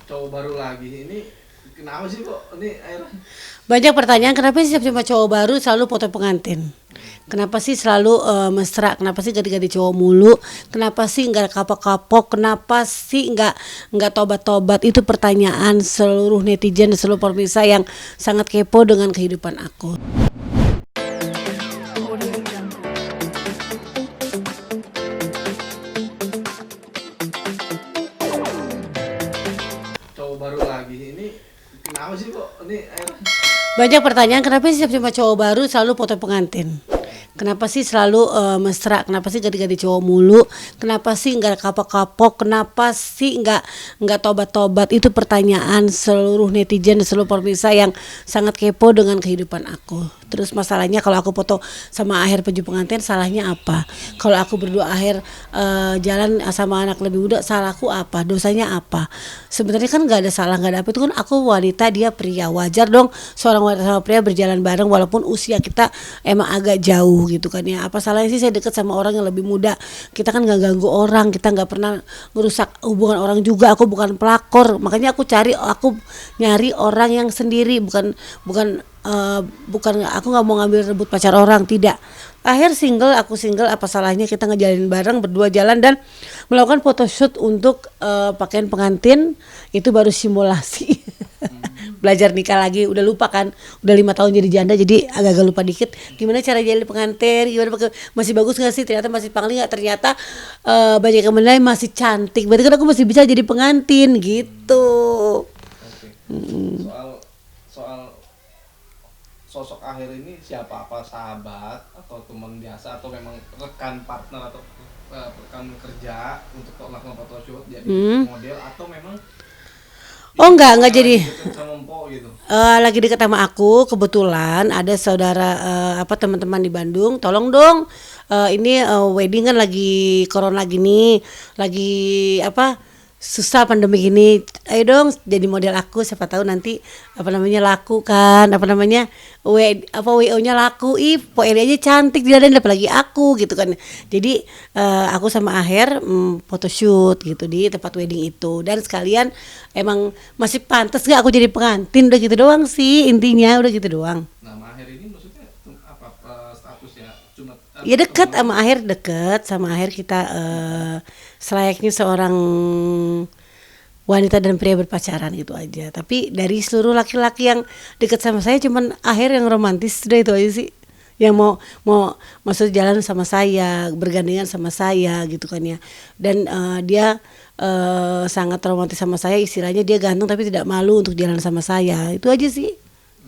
cowok baru lagi ini kenapa sih kok ini akhirnya Banyak pertanyaan, kenapa sih setiap cowok baru selalu foto pengantin? Kenapa sih selalu mesra? Kenapa sih ganti-ganti cowok mulu? Kenapa sih nggak kapok-kapok? Kenapa sih nggak tobat-tobat? Itu pertanyaan seluruh netizen dan seluruh pemirsa yang sangat kepo dengan kehidupan aku. cowok baru lagi ini kenapa sih kok ini akhirnya Banyak pertanyaan, kenapa sih setiap cowok baru selalu foto pengantin? Kenapa sih selalu mesra? Kenapa sih ganti-ganti cowok mulu? Kenapa sih nggak kapok-kapok? Kenapa sih nggak tobat-tobat? Itu pertanyaan seluruh netizen dan seluruh pemirsa yang sangat kepo dengan kehidupan aku. Terus masalahnya kalau aku foto sama Aher peju pengantin, salahnya apa? Kalau aku berdua Aher jalan sama anak lebih muda, salahku apa? Dosanya apa? Sebenarnya kan nggak ada salah, nggak ada apa. Itu kan aku wanita, dia pria. Wajar dong seorang wanita sama pria berjalan bareng walaupun usia kita emang agak jauh gitu kan ya. Apa salahnya sih saya deket sama orang yang lebih muda? Kita kan nggak ganggu orang, kita nggak pernah ngerusak hubungan orang juga. Aku bukan pelakor, makanya aku nyari orang yang sendiri, bukan bukan bukan aku nggak mau ngambil rebut pacar orang, tidak. Akhir single, aku single, apa salahnya kita ngejalanin bareng berdua jalan dan melakukan photoshoot untuk pakaian pengantin. Itu baru simulasi. Belajar nikah lagi, udah lupa kan, udah 5 tahun jadi janda jadi agak-agak lupa dikit gimana cara jadi pengantin, gimana masih bagus nggak sih, ternyata masih pangling nggak, ternyata banyak yang menilai masih cantik, berarti kan aku masih bisa jadi pengantin gitu. oke. soal soal sosok akhir ini siapa, apa sahabat atau teman biasa atau memang rekan partner atau rekan kerja untuk melakukan photoshoot jadi model atau memang Oh ini enggak lagi jadi deket sama empok gitu. lagi deket sama aku, kebetulan ada saudara teman-teman di Bandung, tolong dong ini wedding kan lagi corona gini, lagi susah pandemi gini, ayo dong jadi model aku, siapa tahu nanti laku kan, WO-nya laku, ini aja cantik dia dan apalagi aku gitu kan. Jadi aku sama Aher photoshoot gitu di tempat wedding itu, dan sekalian emang masih pantas nggak aku jadi pengantin, udah gitu doang sih intinya, udah gitu doang. Nama akhir ini maksudnya apa, statusnya cuma Ya dekat teman. sama Aher, deket sama Aher kita selayaknya seorang wanita dan pria berpacaran gitu aja. Tapi dari seluruh laki-laki yang dekat sama saya cuman Aher yang romantis, sudah itu aja sih. Yang mau masuk jalan sama saya, bergandengan sama saya gitu kan ya. Dan dia sangat romantis sama saya, istilahnya dia ganteng tapi tidak malu untuk jalan sama saya. Itu aja sih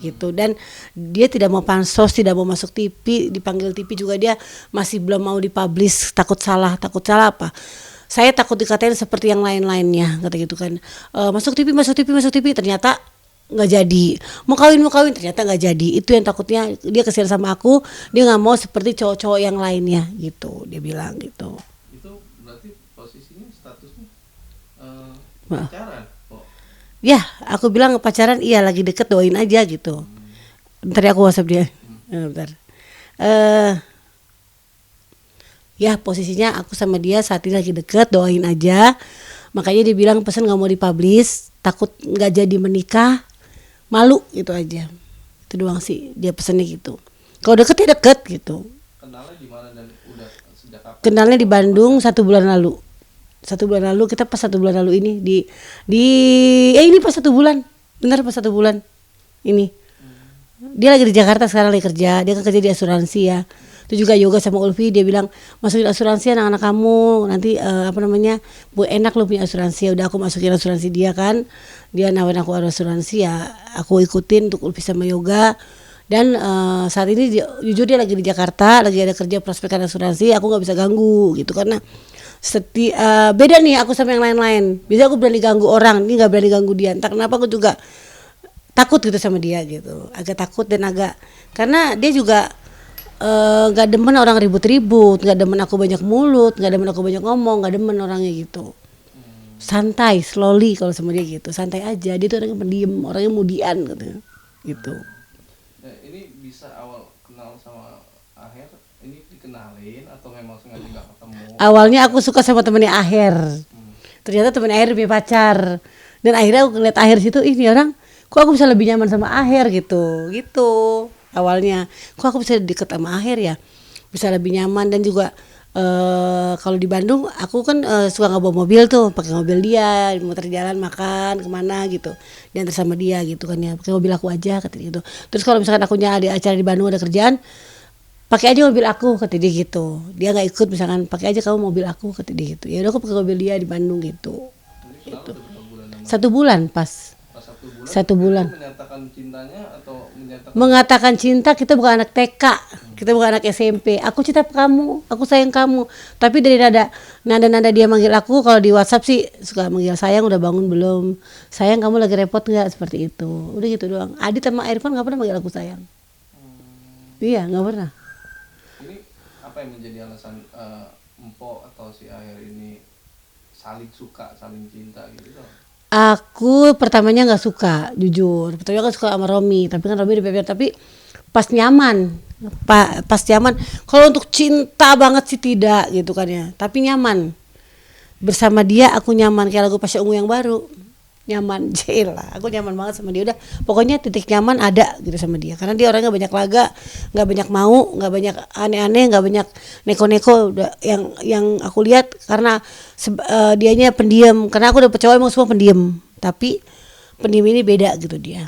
gitu. Dan dia tidak mau pansos, tidak mau masuk TV, dipanggil TV juga dia masih belum mau dipublish, takut salah apa, saya takut dikatain seperti yang lain-lainnya kata gitu kan. Masuk TV, ternyata nggak jadi, mau kawin ternyata nggak jadi. Itu yang takutnya, dia kesian sama aku, dia nggak mau seperti cowok-cowok yang lainnya gitu, dia bilang gitu. Itu berarti posisinya statusnya Wah. pacaran kok. Ya aku bilang pacaran, iya lagi deket, doain aja gitu. Bentar ya, aku WhatsApp dia. Bentar. Ya posisinya aku sama dia saat ini lagi deket, doain aja. Makanya dia bilang pesan nggak mau dipublish, takut nggak jadi menikah, malu gitu aja. Itu doang sih dia pesannya gitu. Kalau deket ya deket gitu. Kenalnya di mana dan udah sejak kapan? Kenalnya di Bandung 1 bulan lalu. 1 bulan lalu, kita pas 1 bulan lalu ini di ini pas 1 bulan, benar pas 1 bulan ini. Dia lagi di Jakarta sekarang, lagi kerja, dia kan kerja di asuransi ya. Itu juga yoga sama Ulfi, dia bilang masukin asuransi anak-anak kamu nanti bu enak lo punya asuransi. Ya udah aku masukin asuransi dia kan, dia nawarin aku asuransi, ya aku ikutin untuk Ulfi sama yoga. Dan saat ini jujur dia lagi di Jakarta, lagi ada kerja prospekan asuransi, aku nggak bisa ganggu gitu karena beda nih aku sama yang lain-lain. Biasanya aku berani ganggu orang, ini nggak berani ganggu dia. Entah kenapa aku juga takut gitu sama dia gitu, agak takut dan agak, karena dia juga nggak demen orang ribut-ribut, nggak demen aku banyak mulut, nggak demen aku banyak ngomong, nggak demen orangnya gitu. Santai, slowly kalau sama dia gitu, santai aja. Dia tuh orangnya pendiam, orangnya mudian gitu. Nah, ini bisa awal kenal sama akhir ini dikenalin atau memang sengaja nggak ketemu? Awalnya aku suka sama temennya Aher, ternyata temennya Aher punya pacar. Dan akhirnya aku ngeliat Aher situ, ini orang kok aku bisa lebih nyaman sama Aher gitu awalnya. Kok aku bisa deket sama Aher ya, bisa lebih nyaman. Dan juga kalau di Bandung aku kan suka nggak bawa mobil tuh, pakai mobil dia, muter jalan makan kemana gitu, diantar sama dia gitu kan ya, pakai mobil aku aja kata dia gitu. Terus kalau misalkan aku ada acara di Bandung, ada kerjaan, pakai aja mobil aku kata dia gitu. Dia nggak ikut, misalkan pakai aja kamu mobil aku kata dia gitu. Ya udah aku pakai mobil dia di Bandung gitu. Ini kenapa tuh berapa bulan sama? 1 bulan pas. Pas 1 bulan. 1 bulan. Itu menyatakan cintanya atau menyatakan Mengatakan cinta, kita bukan anak TK, kita bukan anak SMP. Aku cinta kamu, aku sayang kamu. Tapi dari nada dia manggil aku, kalau di WhatsApp sih suka manggil sayang, udah bangun belum? Sayang kamu lagi repot nggak? Seperti itu. Udah gitu doang. Adit sama Irfan nggak pernah manggil aku sayang. Iya, nggak pernah. ini apa yang menjadi alasan Empo atau si Aher ini saling suka, saling cinta gitu dong? Aku pertamanya nggak suka, jujur. Pertamanya kan suka sama Romi, tapi kan Romi udah tapi pas nyaman, pas nyaman. Kalau untuk cinta banget sih tidak gitu kan ya, tapi nyaman. Bersama dia aku nyaman, kayak lagu Pasha Ungu yang baru. Nyaman, lah. Aku nyaman banget sama dia. Udah, pokoknya titik nyaman ada gitu sama dia. Karena dia orangnya banyak laga, nggak banyak mau, nggak banyak aneh-aneh, nggak banyak neko-neko. Udah yang aku lihat karena dianya pendiam. Karena aku udah cowok emang semua pendiam. Tapi pendiam ini beda gitu dia.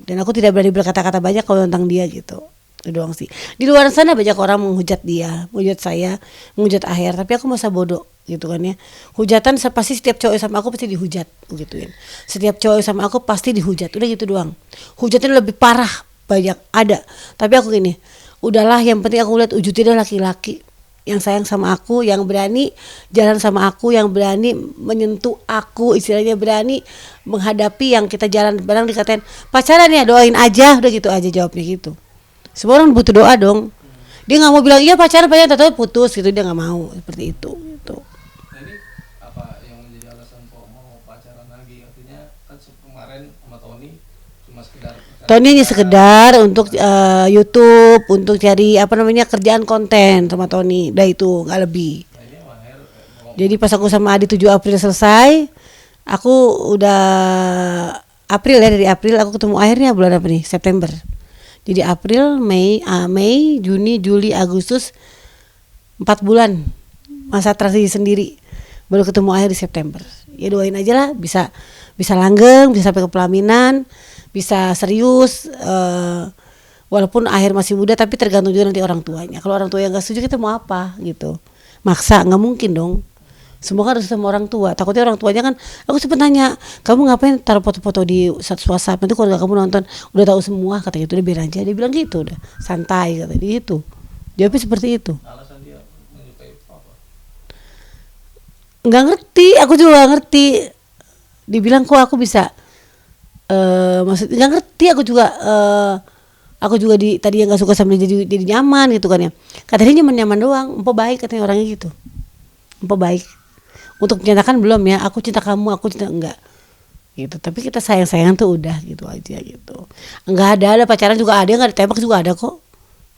Dan aku tidak berani berkata-kata banyak kalau tentang dia gitu. Itu doang sih. Di luar sana banyak orang menghujat dia, menghujat saya, menghujat Aher. Tapi aku masa bodoh gitu kan ya. Hujatan pasti setiap cowok sama aku pasti dihujat gituin. Setiap cowok sama aku pasti dihujat. Udah gitu doang. Hujatnya lebih parah banyak ada. Tapi aku gini, udahlah yang penting aku lihat wujudnya laki-laki yang sayang sama aku, yang berani jalan sama aku, yang berani menyentuh aku, istilahnya berani menghadapi yang kita jalan bareng. Dikatain pacaran ya, doain aja, udah gitu aja jawabnya gitu. Semua orang butuh doa dong. Dia nggak mau bilang iya pacaran tapi putus gitu, dia nggak mau seperti itu gitu. Nah, ini apa yang menjadi alasan kok mau pacaran lagi? Artinya kan kemarin sama Tony cuma sekedar Tony hanya sekedar untuk YouTube, untuk cari apa namanya kerjaan konten sama Tony, udah itu nggak lebih. nah, ini sama Aher Jadi pas aku sama Adi 7 April selesai, aku udah April ya, dari April aku ketemu akhirnya bulan apa nih? September. Jadi April, Mei, Juni, Juli, Agustus, 4 bulan masa transisi sendiri. Baru ketemu akhir di September. Ya doain aja lah, bisa langgeng, bisa sampai ke pelaminan, bisa serius. Walaupun akhir masih muda, tapi tergantung juga nanti orang tuanya. Kalau orang tua yang nggak setuju, kita mau apa gitu? Maksa nggak mungkin dong. Semua kan harus sama orang tua. Takutnya orang tuanya kan, aku sempat nanya, kamu ngapain taruh foto-foto di WhatsApp, nanti keluarga kamu nonton, udah tahu semua kata gitu. Udah biar aja, dia bilang gitu, udah santai kata dia gitu. Jawabnya seperti itu. alasan dia menyukai apa? Nggak ngerti, aku juga nggak ngerti. Dibilang kok aku bisa, maksud nggak ngerti. Aku juga tadi yang nggak suka sama dia jadi nyaman gitu kan ya. Katanya nyaman doang, empo baik katanya orangnya gitu. Empo baik. Untuk menyatakan belum ya, aku cinta kamu, aku cinta enggak gitu. Tapi kita sayang-sayang tuh udah gitu aja gitu. Enggak ada pacaran juga ada, enggak ditembak juga ada kok.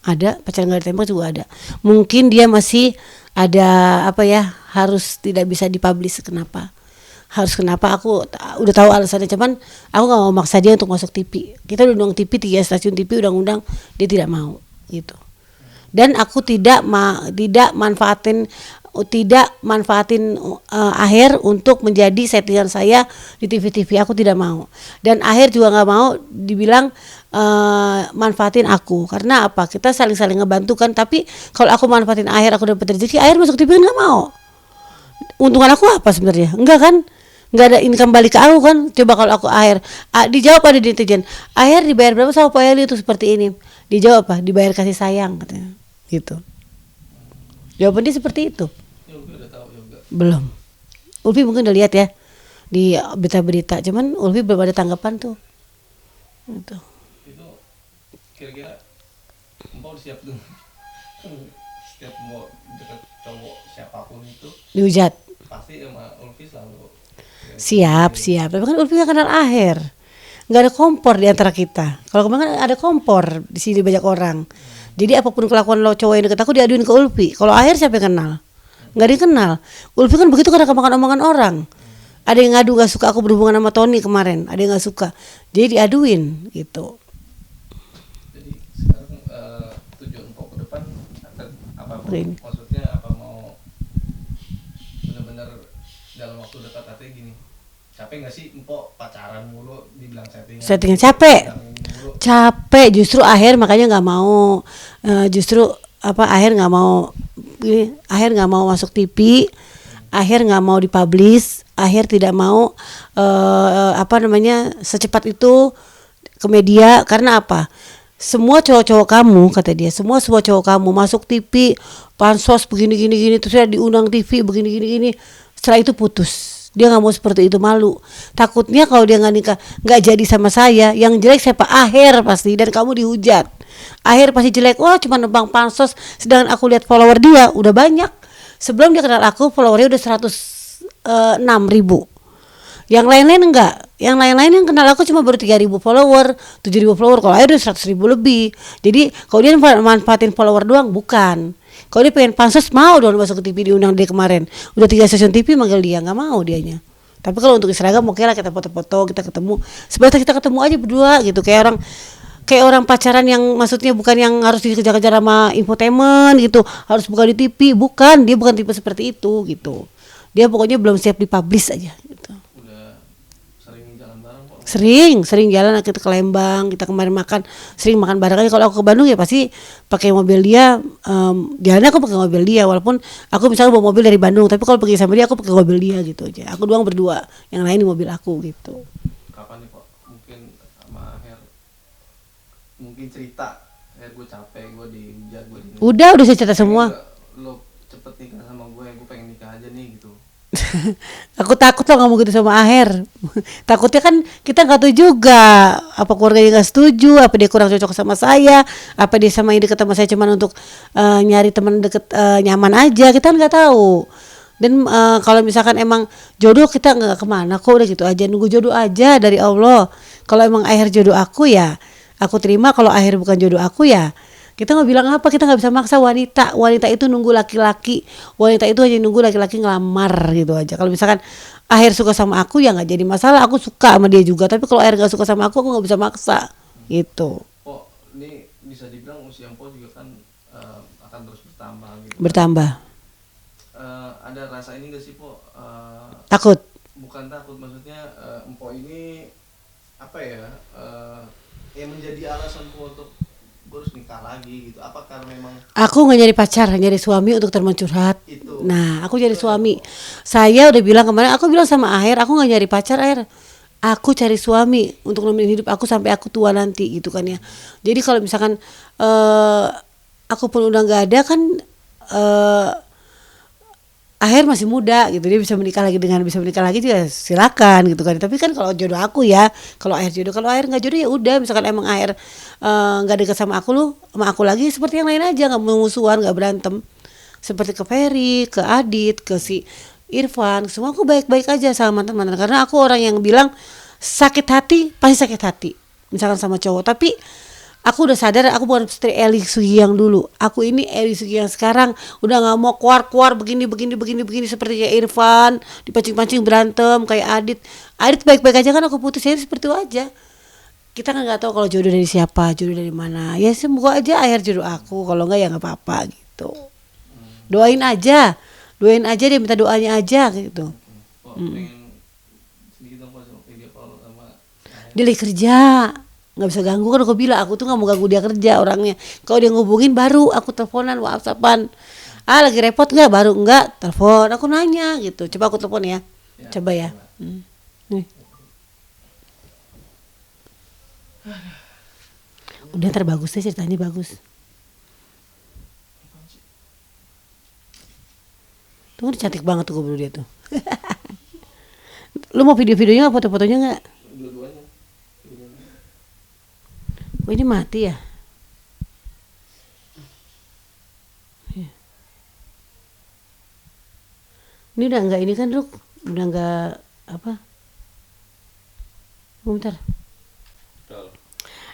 Ada pacaran enggak ditembak juga ada. Mungkin dia masih ada apa ya, harus tidak bisa dipublish. Kenapa aku udah tahu alasannya, cuman aku nggak mau maksa dia untuk masuk TV. Kita udah undang TV 3 stasiun TV undang-undang, dia tidak mau gitu. Dan aku tidak manfaatin Aher untuk menjadi settingan saya di TV-TV. Aku tidak mau. Dan Aher juga nggak mau dibilang manfaatin aku. Karena apa? Kita saling-saling ngebantu kan. Tapi kalau aku manfaatin Aher, aku dapat rezeki, Aher masuk TV kan nggak mau. Untungan aku apa sebenarnya? Enggak kan? Nggak ada income balik ke aku kan. Coba kalau aku Aher, dijawab ada di netizen, Aher dibayar berapa sama Pak Eli itu seperti ini? Dijawab apa? Dibayar kasih sayang katanya gitu. Jawaban dia seperti itu. Ya Ulfi udah tahu juga. Belum. Ulfi mungkin udah lihat ya di berita-berita, cuman Ulfi belum ada tanggapan tuh gitu. Itu kira-kira Empau siap dong. Setiap mau deket cowok siapapun itu Dihujat. pasti sama Ulfi selalu Siap. Tapi kan Ulfi gak kenal Aher, nggak ada kompor di antara kita. Kalau kemarin kan ada kompor di sini banyak orang. Jadi apapun kelakuan lo cowok yang deket aku diaduin ke Ulfi. Kalau Aher siapa yang kenal? Nggak ada yang kenal. Ulfi kan begitu karena kemakan omongan orang. Ada yang ngadu nggak suka aku berhubungan sama Tony kemarin, ada yang nggak suka, jadi diaduin gitu. Jadi sekarang tujuan Mpok ke depan apa Mpok? Ini. Maksudnya apa mau bener-bener dalam waktu dekat artinya gini, capek nggak sih Mpok pacaran mulu, dibilang Settingan capek. bilang ini mulu. Capek justru akhir makanya nggak mau, justru apa akhir nggak mau ini, akhir nggak mau masuk TV, akhir nggak mau dipublish, akhir tidak mau apa namanya secepat itu ke media. Karena apa, semua cowok-cowok kamu, kata dia, semua cowok kamu masuk TV pansos begini gini gini, terus dia diundang TV begini gini gini, setelah itu putus. Dia nggak mau seperti itu, malu, takutnya kalau dia nggak nikah nggak jadi sama saya, yang jelek siapa? Akhir pasti, dan kamu dihujat. Akhir pasti jelek, wah cuma nebang pansos, sedangkan aku lihat follower dia udah banyak. Sebelum dia kenal aku followernya udah 106.000. Yang lain-lain enggak, yang lain-lain yang kenal aku cuma baru 3.000 follower, 7.000 follower. Kalau akhir udah 100.000 lebih. Jadi kalau dia manfaatin follower doang, bukan. Kalau dia pengen pansos, mau dong masuk ke TV, diundang dia kemarin. Udah 3 stasiun TV manggil dia, nggak mau dianya. Tapi kalau untuk seragam oke lah, kita foto-foto, kita ketemu. Sebenarnya kita ketemu aja berdua gitu, kayak orang pacaran yang maksudnya bukan yang harus dikejar-kejar sama infotainment gitu, harus buka di TV, bukan. Dia bukan tipe seperti itu gitu. Dia pokoknya belum siap dipublish aja gitu. Udah sering jalan bareng Mpok? Sering jalan, kita ke Lembang, kita kemarin sering makan bareng aja. Kalau aku ke Bandung ya pasti pakai mobil dia, jalannya aku pakai mobil dia, walaupun aku misalnya bawa mobil dari Bandung, tapi kalau pergi sama dia aku pakai mobil dia gitu aja. Aku doang berdua, yang lain di mobil aku gitu. Kapan nih Mpok? Mungkin sama Aher mungkin cerita, gue capek, gue dihujat, gue ini. Udah saya cerita semua. Lo cepet nikah sama gue pengen nikah aja nih gitu. Aku takut loh ngomong gitu sama Aher. Takutnya kan kita nggak tahu juga apa keluarganya nggak setuju, apa dia kurang cocok sama saya, apa dia sama yang deket sama saya cuman untuk nyari teman deket nyaman aja, kita nggak tahu. Dan kalau misalkan emang jodoh, kita nggak kemana kok, udah gitu aja, nunggu jodoh aja dari Allah. Kalau emang Aher jodoh aku ya aku terima, kalau Aher bukan jodoh aku ya kita nggak bilang apa, kita nggak bisa maksa wanita itu nunggu laki-laki, wanita itu hanya nunggu laki-laki ngelamar gitu aja. Kalau misalkan Akhir suka sama aku ya nggak jadi masalah, aku suka sama dia juga. Tapi kalau Akhir nggak suka sama aku nggak bisa maksa gitu. Oh, ini bisa dibilang usia Mpok juga kan akan terus bertambah gitu. Bertambah. Ada rasa ini nggak sih Pok? Takut. Bukan takut, maksudnya Mpok ini apa ya? Yang menjadi alasan Mpok untuk harus nikah lagi gitu. Apa karena memang Aku nggak nyari pacar, nyari suami untuk teman curhat. itu? Nah, aku nyari suami. Saya udah bilang kemarin, aku bilang sama Akhir, aku nggak nyari pacar, Akhir. Aku cari suami untuk nemenin hidup aku sampai aku tua nanti gitu kan ya. Jadi kalau misalkan aku pun udah nggak ada kan, Akhir masih muda gitu, dia bisa menikah lagi juga silakan gitu kan. Tapi kan kalau jodoh aku ya, kalau Akhir jodoh, kalau Akhir nggak jodoh ya udah. Misalkan emang Akhir nggak dekat sama aku lagi seperti yang lain aja, nggak musuhan, nggak berantem. Seperti ke Ferry, ke Adit, ke si Irfan, semua aku baik-baik aja sama mantan-mantan. Karena aku orang yang bilang sakit hati pasti sakit hati, misalkan sama cowok. Tapi aku udah sadar, aku bukan seperti Eli Sugi yang dulu. Aku ini Eli Sugi yang sekarang udah nggak mau keluar begini seperti kayak Irfan dipancing-pancing berantem, kayak Adit baik-baik aja kan, aku putus jadi seperti itu aja. Kita kan nggak tahu kalau jodoh dari siapa, jodoh dari mana. Ya semoga aja Akhir jodoh aku, kalau nggak ya nggak apa-apa gitu. Doain aja dia, minta doanya aja gitu. Pok pengen sedikit dong Pok, video call sama Dia lagi kerja, nggak bisa ganggu kan, aku bilang aku tuh nggak mau ganggu dia kerja orangnya. Kalau dia ngubungin baru aku teleponan, WhatsAppan. Lagi repot nggak, baru nggak telepon, aku nanya gitu. Coba aku telepon ya, coba ya. Nih. Udah terbagus deh, ceritanya bagus. Tuh kan cantik banget tuh gue dia tuh. Lu mau video-videonya nggak, foto-fotonya nggak? dua-duanya. Oh ini mati ya? Ini udah enggak, ini kan Ruk, udah enggak apa? Bentar.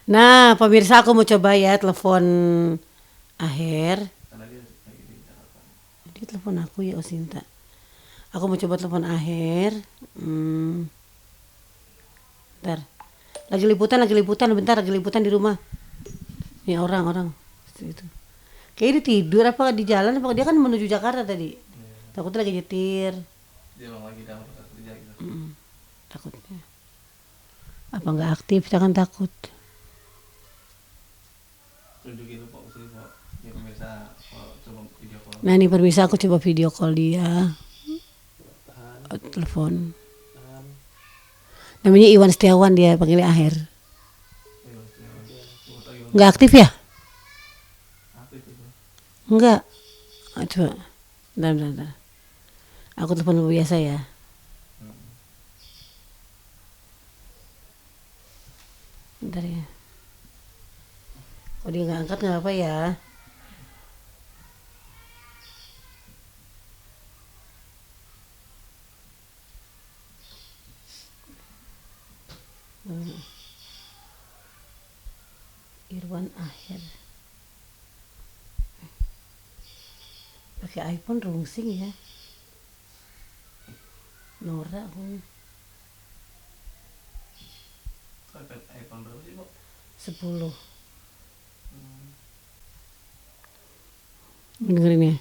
Nah pemirsa, aku mau coba ya telepon Akhir. Karena dia lagi di Jakarta. Dia telepon aku ya, Osinta. Aku mau coba telepon Aher. Bentar. Lagi liputan, bentar, lagi liputan di rumah. Ya orang itu. Kayaknya dia tidur apa di jalan, apa dia kan menuju Jakarta tadi. Takutnya lagi nyetir. Dia emang lagi dalam kerja gitu. Takutnya. Apa nggak aktif? Jangan takut. Tunjukin dulu Pak Usri Pak. Ya pemirsa coba video call. Nah nih pemirsa, aku coba video call dia. Telepon. Namanya Iwan Setiawan, dia panggilnya Aher. Nggak aktif ya? Aktif itu. Enggak. Coba. Bentar. Aku telepon biasa ya. Bentar ya. Kalau dia nggak angkat nggak apa ya. Irwan Aher. Pakai iPhone rungsing ya. Nora aku. iPhone berapa sih Pak? 10. Dengerin ya.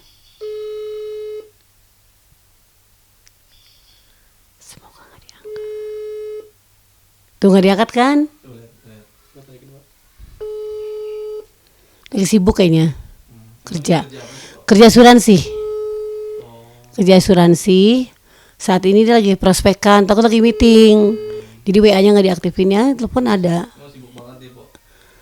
Semoga nggak diangkat. Tuh nggak diangkat kan? Tuh lihat. Lagi sibuk kayaknya. Kerja Kerja apa sih Pak? asuransi. Oh. Kerja asuransi. Saat ini dia lagi prospekan, takut lagi meeting. Jadi WA-nya nggak diaktifin ya, telepon ada. Emang sibuk banget dia Pak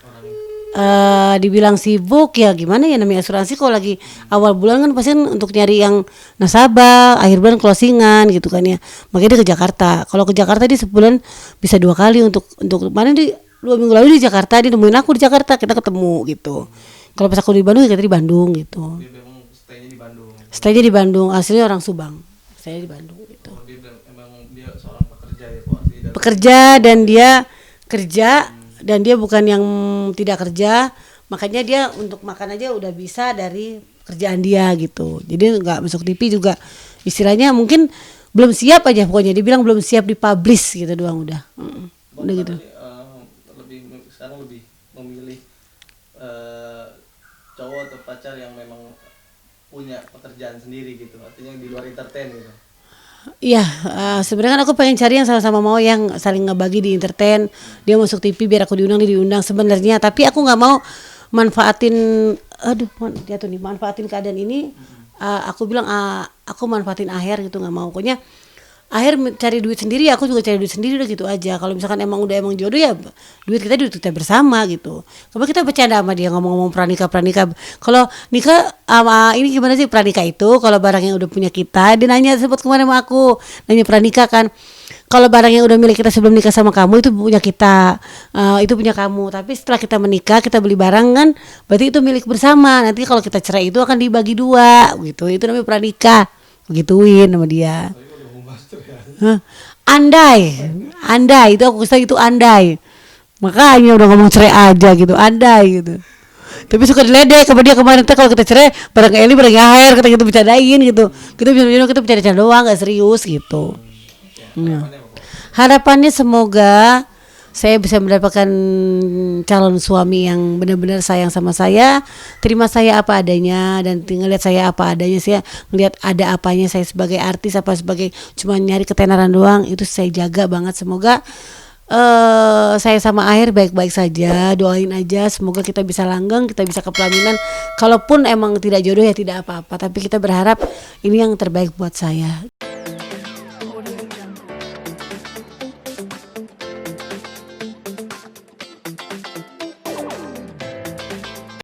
orangnya. Dibilang sibuk ya gimana ya, namanya asuransi kalau lagi awal bulan kan pasti kan untuk nyari yang nasabah, akhir bulan closingan gitu kan ya. Makanya dia ke Jakarta. Kalau ke Jakarta dia sebulan bisa 2 kali untuk kemarin di 2 minggu lalu di Jakarta, dia nemuin aku di Jakarta, kita ketemu gitu. Kalau pas aku di Bandung, kita di Bandung gitu. Dia memang stay-nya di Bandung. Stay-nya di Bandung, aslinya orang Subang. Saya di Bandung gitu. Oh, dia seorang pekerja ya Pak. Pekerja dan dia kerja dan dia bukan yang tidak kerja, makanya dia untuk makan aja udah bisa dari kerjaan dia gitu. Jadi nggak masuk TV juga, istilahnya mungkin belum siap aja, pokoknya dia bilang belum siap dipublish gitu doang udah. Udah gitu. Sekarang lebih memilih cowok atau pacar yang memang punya pekerjaan sendiri gitu, artinya di luar entertain gitu. Iya, sebenarnya kan aku pengen cari yang sama-sama mau yang saling ngebagi di entertain. Dia masuk TV biar aku diundang, dia diundang sebenarnya. Tapi aku nggak mau manfaatin, manfaatin keadaan ini. Aku bilang aku manfaatin Aher gitu, nggak mau. Pokoknya Aher cari duit sendiri, aku juga cari duit sendiri, udah gitu aja. Kalau misalkan emang jodoh ya duit kita bersama gitu. Kalau kita bercanda sama dia ngomong-ngomong pranikah. Kalau nikah ini gimana sih pranikah itu? Kalau barang yang udah punya kita, dia nanya sempat kemarin sama aku, nanya pranikah kan. Kalau barang yang udah milik kita sebelum nikah sama kamu itu punya kita, itu punya kamu. Tapi setelah kita menikah, kita beli barang kan, berarti itu milik bersama. Nanti kalau kita cerai itu akan dibagi 2 gitu. Itu namanya pranikah. Begituin sama dia. Andai itu aku kira itu andai, makanya udah ngomong cerai aja gitu, andai gitu. Tapi suka diledek sama dia kemarin kalau kita cerai barang Eli barang Aher, kata gitu bercandain gitu, kita bercanda doang, nggak serius gitu. Harapannya semoga saya bisa mendapatkan calon suami yang benar-benar sayang sama saya, terima saya apa adanya, dan ngelihat saya apa adanya. Saya ngelihat ada apanya saya sebagai artis, apa sebagai cuma nyari ketenaran doang, itu saya jaga banget. Semoga saya sama Aher baik-baik saja, doain aja semoga kita bisa langgeng, kita bisa kepelaminan. Kalaupun emang tidak jodoh ya tidak apa-apa, tapi kita berharap ini yang terbaik buat saya.